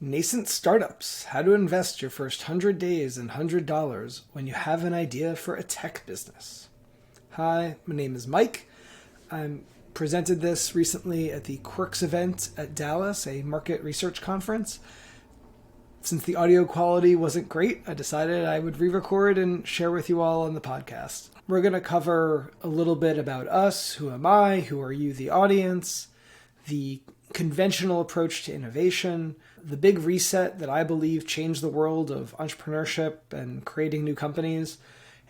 Nascent startups, how to invest your first 100 days and $100 when you have an idea for a tech business. Hi, my name is Mike. I presented this recently at the Quirks event at Dallas, a market research conference. Since the audio quality wasn't great, I decided I would re-record and share with you all on the podcast. We're going to cover a little bit about us, who am I, who are you, the audience, the conventional approach to innovation, the big reset that I believe changed the world of entrepreneurship and creating new companies,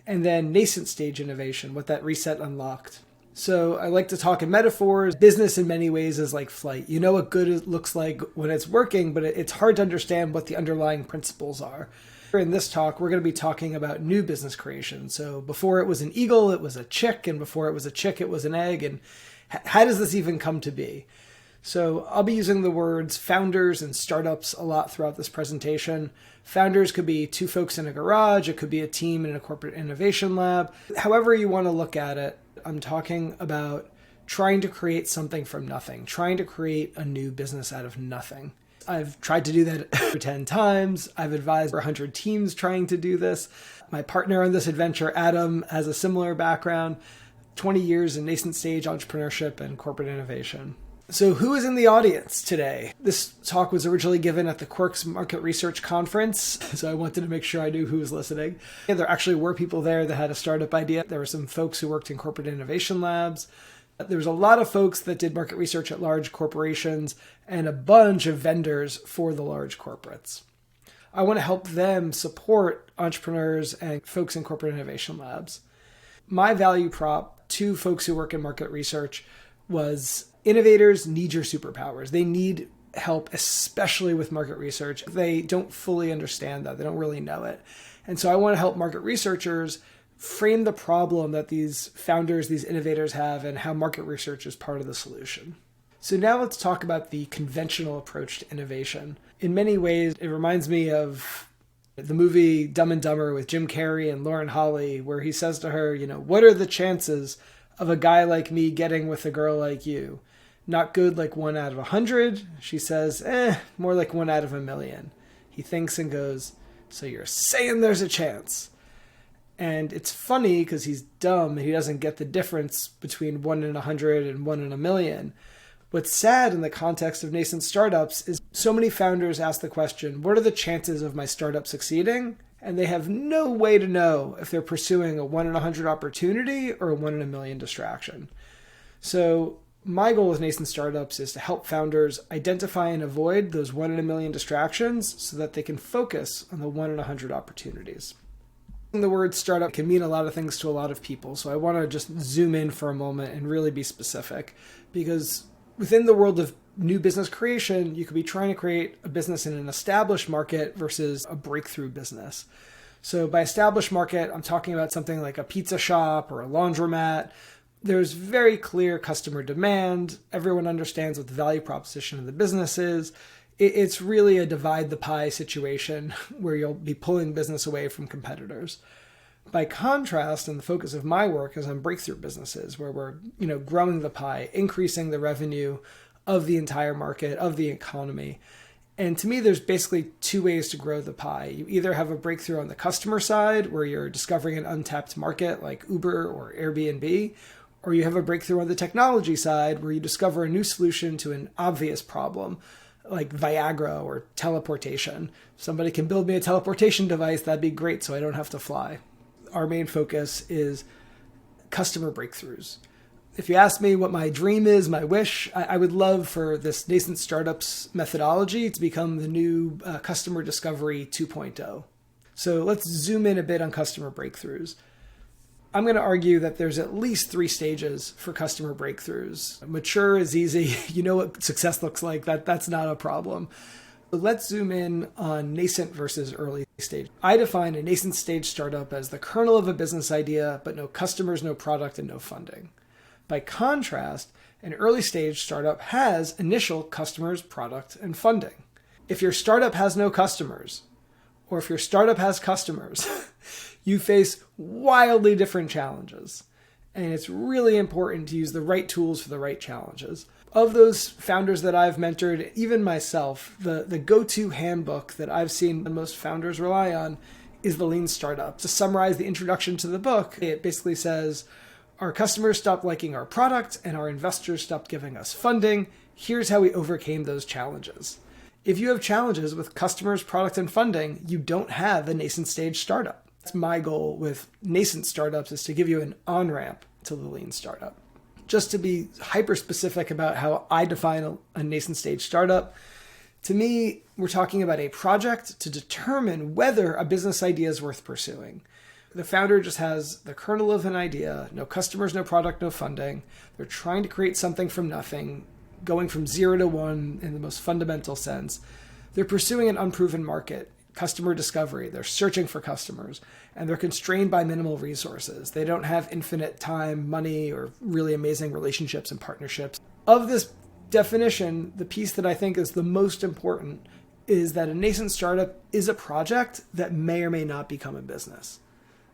and then nascent stage innovation, what that reset unlocked. So I like to talk in metaphors. Business in many ways is like flight. You know what good looks like when it's working, but it's hard to understand what the underlying principles are. In this talk, we're going to be talking about new business creation. So before it was an eagle, it was a chick, and before it was a chick, it was an egg. And how does this even come to be? So I'll be using the words founders and startups a lot throughout this presentation. Founders could be two folks in a garage. It could be a team in a corporate innovation lab. However you want to look at it, I'm talking about trying to create something from nothing, trying to create a new business out of nothing. I've tried to do that 10 times. I've advised 100 teams trying to do this. My partner on this adventure, Adam, has a similar background, 20 years in nascent stage entrepreneurship and corporate innovation. So who is in the audience today? This talk was originally given at the Quirks Market Research Conference, so I wanted to make sure I knew who was listening. Yeah, there actually were people there that had a startup idea. There were some folks who worked in corporate innovation labs. There was a lot of folks that did market research at large corporations and a bunch of vendors for the large corporates. I want to help them support entrepreneurs and folks in corporate innovation labs. My value prop to folks who work in market research was innovators need your superpowers. They need help, especially with market research. They don't fully understand that. They don't really know it. And so I want to help market researchers frame the problem that these founders, these innovators have, and how market research is part of the solution. So now let's talk about the conventional approach to innovation. In many ways, it reminds me of the movie Dumb and Dumber with Jim Carrey and Lauren Holly, where he says to her, what are the chances of a guy like me getting with a girl like you? Not good, like 1 out of 100. She says, more like 1 out of 1,000,000. He thinks and goes, so you're saying there's a chance. And it's funny because he's dumb. He doesn't get the difference between 1 in 100 and 1 in 1,000,000. What's sad in the context of nascent startups is so many founders ask the question, what are the chances of my startup succeeding? And they have no way to know if they're pursuing a 1 in 100 opportunity or a 1 in 1,000,000 distraction. So my goal with nascent startups is to help founders identify and avoid those 1 in 1,000,000 distractions so that they can focus on the 1 in 100 opportunities. The word startup can mean a lot of things to a lot of people, so I want to just zoom in for a moment and really be specific, because within the world of new business creation, you could be trying to create a business in an established market versus a breakthrough business. So by established market, I'm talking about something like a pizza shop or a laundromat. There's very clear customer demand. Everyone understands what the value proposition of the business is. It's really a divide the pie situation where you'll be pulling business away from competitors. By contrast, and the focus of my work is on breakthrough businesses where we're, growing the pie, increasing the revenue of the entire market, of the economy. And to me, there's basically two ways to grow the pie. You either have a breakthrough on the customer side where you're discovering an untapped market like Uber or Airbnb, or you have a breakthrough on the technology side where you discover a new solution to an obvious problem like Viagra or teleportation. If somebody can build me a teleportation device, that'd be great so I don't have to fly. Our main focus is customer breakthroughs. If you ask me what my dream is, my wish, I would love for this nascent startups methodology to become the new customer discovery 2.0. So let's zoom in a bit on customer breakthroughs. I'm going to argue that there's at least 3 stages for customer breakthroughs. Mature is easy. You know what success looks like. That's not a problem. But let's zoom in on nascent versus early stage. I define a nascent stage startup as the kernel of a business idea, but no customers, no product, and no funding. By contrast, an early stage startup has initial customers, product, and funding. If your startup has no customers, or if your startup has customers, you face wildly different challenges. And it's really important to use the right tools for the right challenges. Of those founders that I've mentored, even myself, the go-to handbook that I've seen most founders rely on is the Lean Startup. To summarize the introduction to the book, it basically says, our customers stopped liking our product and our investors stopped giving us funding. Here's how we overcame those challenges. If you have challenges with customers, product, and funding, you don't have a nascent stage startup. That's my goal with nascent startups, is to give you an on-ramp to the Lean Startup. Just to be hyper specific about how I define a nascent stage startup, to me, we're talking about a project to determine whether a business idea is worth pursuing. The founder just has the kernel of an idea, no customers, no product, no funding. They're trying to create something from nothing, going from 0 to 1 in the most fundamental sense. They're pursuing an unproven market, customer discovery. They're searching for customers, and they're constrained by minimal resources. They don't have infinite time, money, or really amazing relationships and partnerships. Of this definition, the piece that I think is the most important is that a nascent startup is a project that may or may not become a business.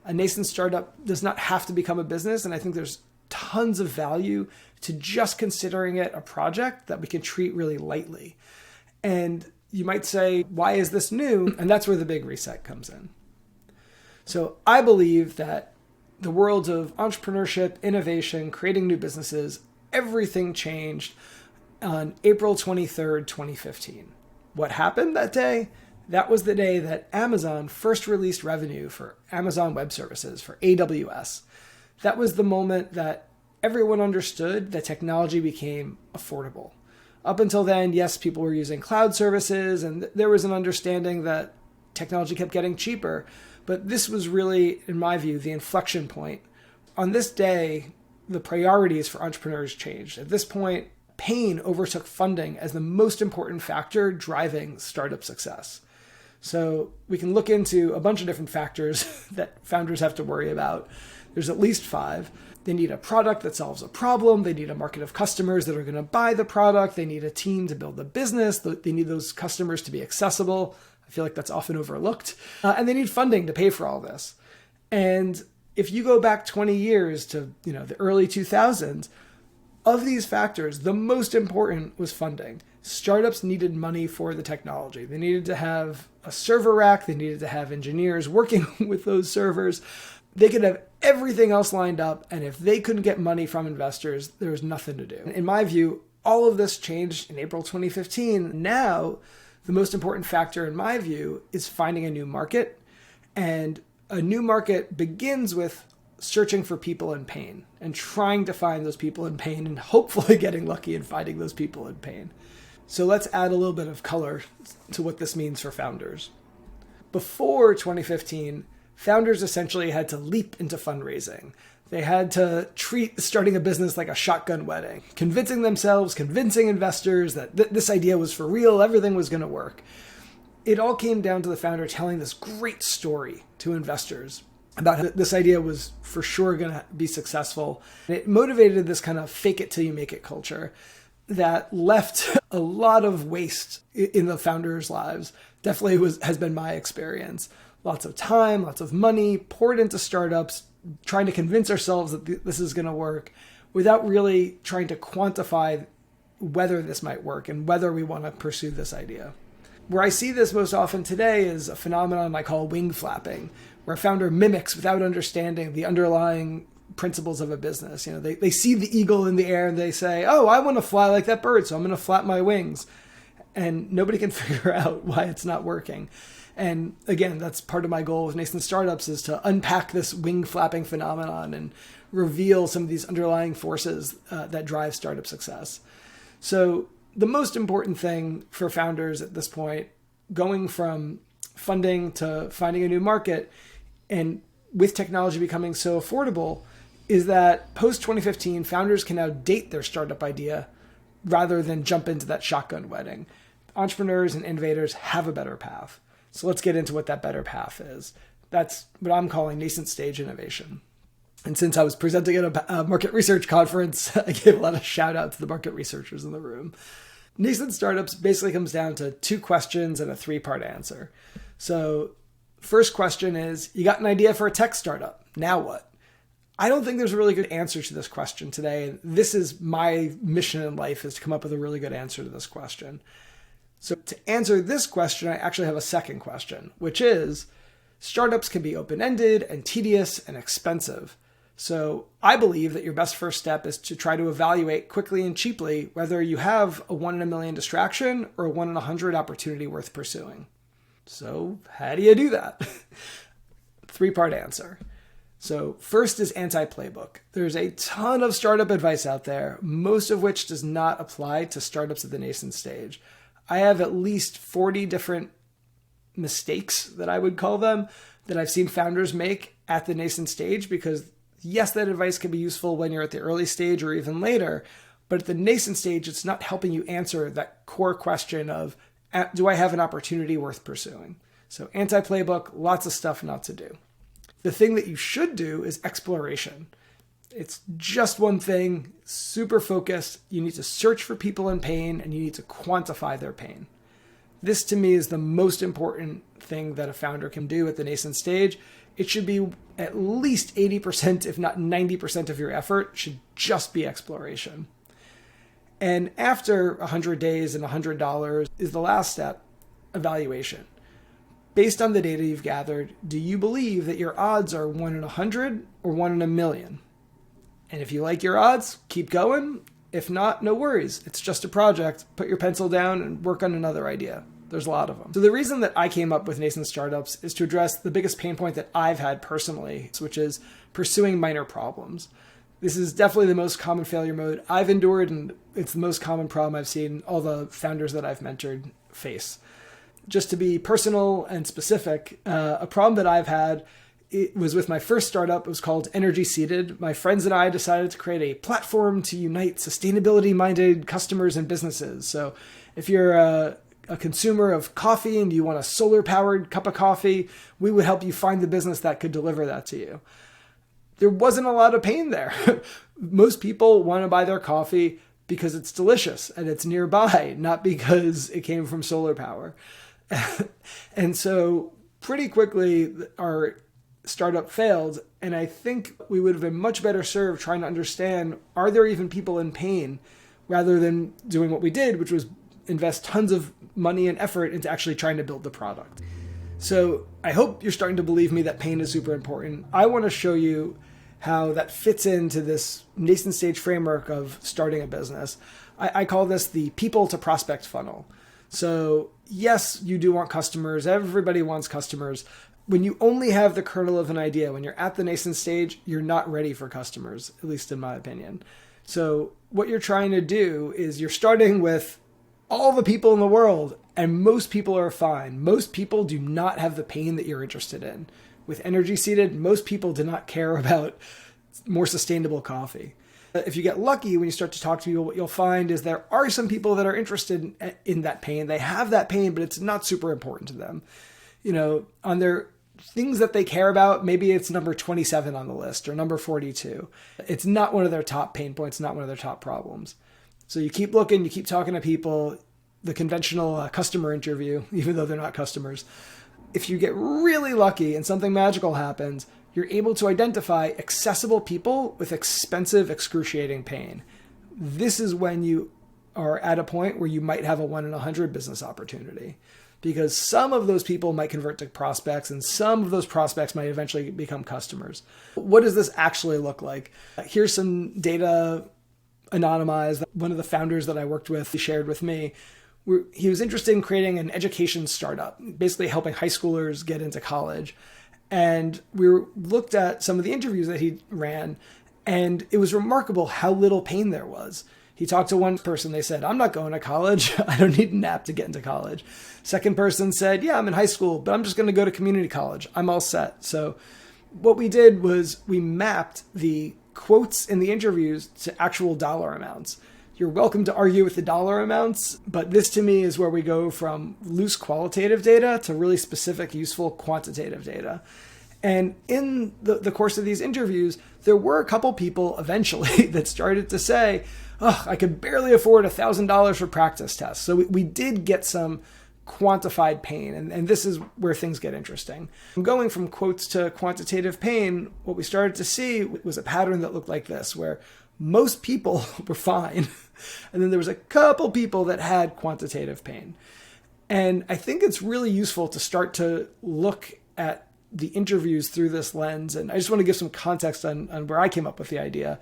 A nascent startup does not have to become a business, and I think there's tons of value to just considering it a project that we can treat really lightly. And you might say, why is this new? And that's where the big reset comes in. So I believe that the worlds of entrepreneurship, innovation, creating new businesses, everything changed on April 23rd, 2015. What happened that day? That was the day that Amazon first released revenue for Amazon Web Services, for AWS. That was the moment that everyone understood that technology became affordable. Up until then, yes, people were using cloud services, and there was an understanding that technology kept getting cheaper. But this was really, in my view, the inflection point. On this day, the priorities for entrepreneurs changed. At this point, pain overtook funding as the most important factor driving startup success. So we can look into a bunch of different factors that founders have to worry about. There's at least 5. They need a product that solves a problem. They need a market of customers that are going to buy the product. They need a team to build the business. They need those customers to be accessible. I feel like that's often overlooked. And they need funding to pay for all this. And if you go back 20 years to the early 2000s, of these factors, the most important was funding. Startups needed money for the technology. They needed to have a server rack. They needed to have engineers working with those servers. They could have everything else lined up, and if they couldn't get money from investors, there was nothing to do. In my view, all of this changed in April 2015. Now, the most important factor in my view is finding a new market, and a new market begins with searching for people in pain and trying to find those people in pain and hopefully getting lucky and finding those people in pain. So let's add a little bit of color to what this means for founders. Before 2015, founders essentially had to leap into fundraising. They had to treat starting a business like a shotgun wedding, convincing themselves, convincing investors that this idea was for real, everything was going to work. It all came down to the founder telling this great story to investors about how this idea was for sure going to be successful. And it motivated this kind of fake it till you make it culture that left a lot of waste in the founders' lives. Definitely has been my experience. Lots of time, lots of money poured into startups, trying to convince ourselves that this is going to work without really trying to quantify whether this might work and whether we want to pursue this idea. Where I see this most often today is a phenomenon I call wing flapping, where a founder mimics without understanding the underlying principles of a business. They see the eagle in the air and they say, oh, I want to fly like that bird, so I'm going to flap my wings. And nobody can figure out why it's not working. And again, that's part of my goal with nascent startups, is to unpack this wing flapping phenomenon and reveal some of these underlying forces that drive startup success. So the most important thing for founders at this point, going from funding to finding a new market, and with technology becoming so affordable, is that post-2015, founders can now date their startup idea rather than jump into that shotgun wedding. Entrepreneurs and innovators have a better path. So let's get into what that better path is. That's what I'm calling nascent stage innovation. And since I was presenting at a market research conference, I gave a lot of shout out to the market researchers in the room. Nascent startups basically comes down to 2 questions and a 3-part answer. So first question is, you got an idea for a tech startup. Now what? I don't think there's a really good answer to this question today. And this is my mission in life, is to come up with a really good answer to this question. So to answer this question, I actually have a second question, which is, startups can be open-ended and tedious and expensive. So I believe that your best first step is to try to evaluate quickly and cheaply whether you have a 1 in a million distraction or a 1 in 100 opportunity worth pursuing. So how do you do that? 3-part answer. So first is anti-playbook. There's a ton of startup advice out there, most of which does not apply to startups at the nascent stage. I have at least 40 different mistakes, that I would call them, that I've seen founders make at the nascent stage, because yes, that advice can be useful when you're at the early stage or even later, but at the nascent stage, it's not helping you answer that core question of, do I have an opportunity worth pursuing? So anti-playbook, lots of stuff not to do. The thing that you should do is exploration. It's just one thing, super focused. You need to search for people in pain and you need to quantify their pain. This to me is the most important thing that a founder can do at the nascent stage. It should be at least 80%, if not 90% of your effort should just be exploration. And after 100 days and $100 is the last step, evaluation. Based on the data you've gathered, do you believe that your odds are 1 in 100 or 1 in a million? And if you like your odds, keep going. If not, no worries. It's just a project. Put your pencil down and work on another idea. There's a lot of them. So the reason that I came up with nascent startups is to address the biggest pain point that I've had personally, which is pursuing minor problems. This is definitely the most common failure mode I've endured, and it's the most common problem I've seen all the founders that I've mentored face. Just to be personal and specific, a problem that I've had, it was with my first startup. It was called Energy Seeded. My friends and I decided to create a platform to unite sustainability-minded customers and businesses. So if you're a consumer of coffee and you want a solar-powered cup of coffee, we would help you find the business that could deliver that to you. There wasn't a lot of pain there. Most people want to buy their coffee because it's delicious and it's nearby, not because it came from solar power. And so pretty quickly, our startup failed. And I think we would have been much better served trying to understand, are there even people in pain, rather than doing what we did, which was invest tons of money and effort into actually trying to build the product. So I hope you're starting to believe me that pain is super important. I want to show you how that fits into this nascent stage framework of starting a business. I call this the people to prospect funnel. So yes, you do want customers. Everybody wants customers. When you only have the kernel of an idea, when you're at the nascent stage, you're not ready for customers, at least in my opinion. So what you're trying to do is you're starting with all the people in the world, and most people are fine. Most people do not have the pain that you're interested in. With Energy Seeded, most people do not care about more sustainable coffee. If you get lucky, when you start to talk to people, what you'll find is there are some people that are interested in that pain. They have that pain, but it's not super important to them. You know, on their things that they care about, maybe it's number 27 on the list or number 42. It's not one of their top pain points, not one of their top problems. So you keep looking, you keep talking to people, the conventional customer interview, even though they're not customers. If you get really lucky and something magical happens, you're able to identify accessible people with expensive, excruciating pain. This is when you are at a point where you might have a 1 in 100 business opportunity, because some of those people might convert to prospects and some of those prospects might eventually become customers. What does this actually look like? Here's some data anonymized. One of the founders that I worked with shared with me. He was interested in creating an education startup, basically helping high schoolers get into college. And we looked at some of the interviews that he ran, and it was remarkable how little pain there was. He talked to one person, they said, I'm not going to college. I don't need an app to get into college. Second person said, yeah, I'm in high school, but I'm just going to go to community college. I'm all set. So what we did was we mapped the quotes in the interviews to actual dollar amounts. You're welcome to argue with the dollar amounts, but this to me is where we go from loose qualitative data to really specific, useful quantitative data. And in the course of these interviews, there were a couple people eventually that started to say, oh, I could barely afford $1,000 for practice tests. So we did get some quantified pain. And this is where things get interesting. Going from quotes to quantitative pain, what we started to see was a pattern that looked like this, where most people were fine. And then there was a couple people that had quantitative pain. And I think it's really useful to start to look at the interviews through this lens. And I just want to give some context on where I came up with the idea.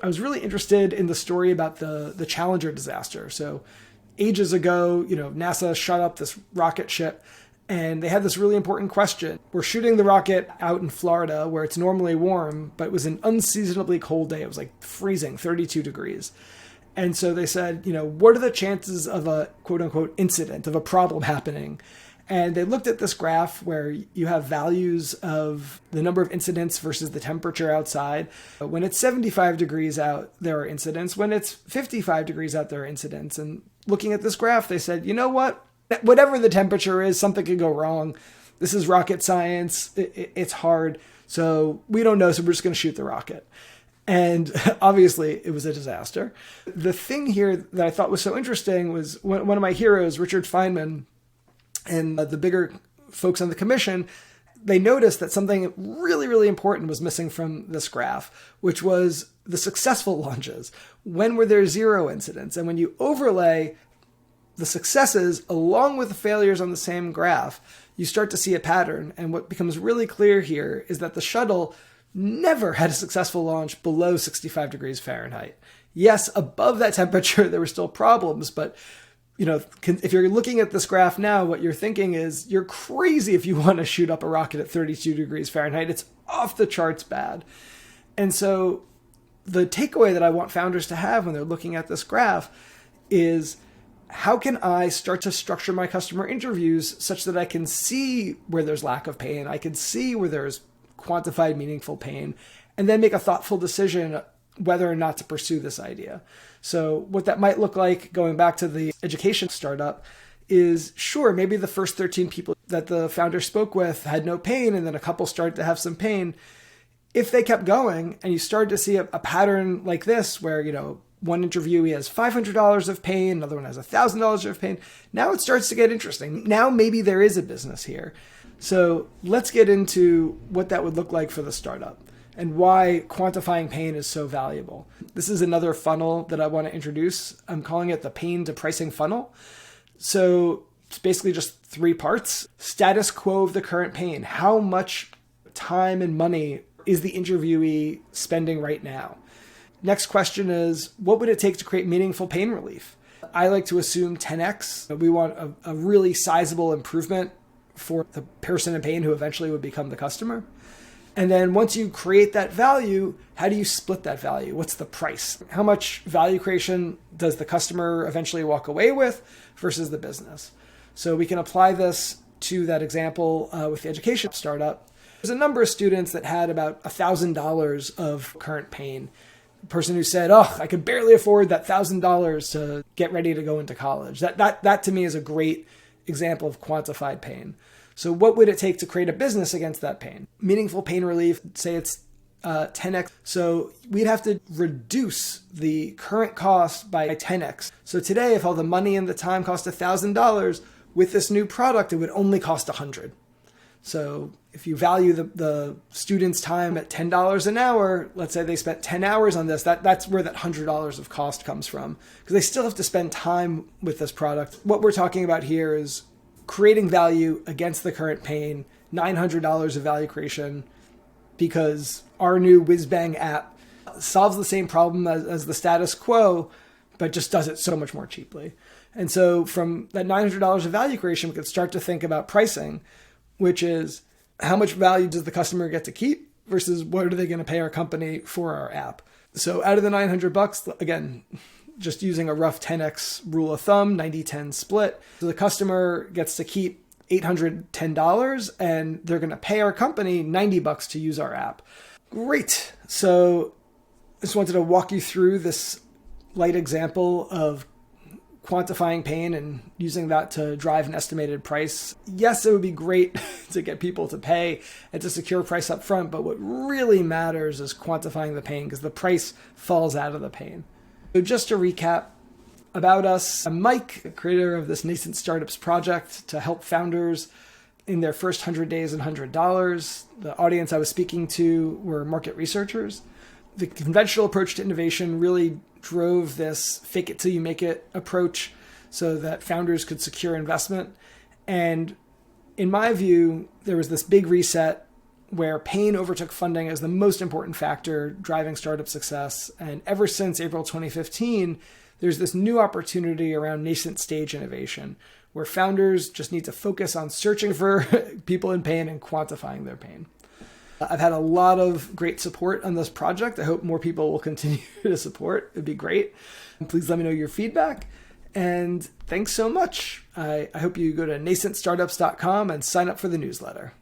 I was really interested in the story about the Challenger disaster. So ages ago, NASA shot up this rocket ship and they had this really important question. We're shooting the rocket out in Florida where it's normally warm, but it was an unseasonably cold day. It was like freezing, 32 degrees. And so they said, what are the chances of a quote unquote incident, of a problem happening? And they looked at this graph where you have values of the number of incidents versus the temperature outside. When it's 75 degrees out, there are incidents. When it's 55 degrees out, there are incidents. And looking at this graph, they said, you know what? Whatever the temperature is, something could go wrong. This is rocket science. It's hard. So we don't know. So we're just going to shoot the rocket. And obviously, it was a disaster. The thing here that I thought was so interesting was one of my heroes, Richard Feynman, and the bigger folks on the commission, they noticed that something really, really important was missing from this graph, which was the successful launches. When were there 0 incidents? And when you overlay the successes along with the failures on the same graph, you start to see a pattern. And what becomes really clear here is that the shuttle never had a successful launch below 65 degrees Fahrenheit. Yes, above that temperature, there were still problems, but if you're looking at this graph now, what you're thinking is you're crazy if you want to shoot up a rocket at 32 degrees Fahrenheit. It's off the charts bad. And so the takeaway that I want founders to have when they're looking at this graph is, how can I start to structure my customer interviews such that I can see where there's lack of pain, I can see where there's quantified meaningful pain, and then make a thoughtful decision whether or not to pursue this idea. So what that might look like, going back to the education startup, is sure, maybe the first 13 people that the founder spoke with had no pain, and then a couple started to have some pain. If they kept going and you started to see a pattern like this, where, one interviewee has $500 of pain, another one has $1,000 of pain, now it starts to get interesting. Now maybe there is a business here. So let's get into what that would look like for the startup and why quantifying pain is so valuable. This is another funnel that I want to introduce. I'm calling it the pain to pricing funnel. So it's basically just 3 parts. Status quo of the current pain. How much time and money is the interviewee spending right now? Next question is, what would it take to create meaningful pain relief? I like to assume 10x. We want a really sizable improvement for the person in pain who eventually would become the customer. And then once you create that value, how do you split that value? What's the price? How much value creation does the customer eventually walk away with versus the business? So we can apply this to that example with the education startup. There's a number of students that had about $1,000 of current pain. A person who said, I could barely afford that $1,000 to get ready to go into college. That to me is a great example of quantified pain. So what would it take to create a business against that pain? Meaningful pain relief, say it's 10x. So we'd have to reduce the current cost by 10x. So today, if all the money and the time cost $1,000, with this new product, it would only cost $100. So if you value the student's time at $10 an hour, let's say they spent 10 hours on this, that's where that $100 of cost comes from, because they still have to spend time with this product. What we're talking about here is creating value against the current pain, $900 of value creation, because our new whiz-bang app solves the same problem as the status quo, but just does it so much more cheaply. And so from that $900 of value creation, we could start to think about pricing, which is how much value does the customer get to keep versus what are they going to pay our company for our app? So out of the $900, again, just using a rough 10x rule of thumb, 90-10 split. So the customer gets to keep $810 and they're going to pay our company $90 to use our app. Great. So I just wanted to walk you through this light example of quantifying pain and using that to drive an estimated price. Yes, it would be great to get people to pay and to secure price up front, but what really matters is quantifying the pain, because the price falls out of the pain. So just to recap, About us, I'm Mike, creator of this Nascent Startups project to help founders in their first 100 days and $100. The audience I was speaking to were market researchers. The conventional approach to innovation really drove this fake it till you make it approach so that founders could secure investment. And in my view, there was this big reset where pain overtook funding as the most important factor driving startup success. And ever since April 2015, there's this new opportunity around nascent stage innovation where founders just need to focus on searching for people in pain and quantifying their pain. I've had a lot of great support on this project. I hope more people will continue to support. It'd be great. Please let me know your feedback. And thanks so much. I hope you go to nascentstartups.com and sign up for the newsletter.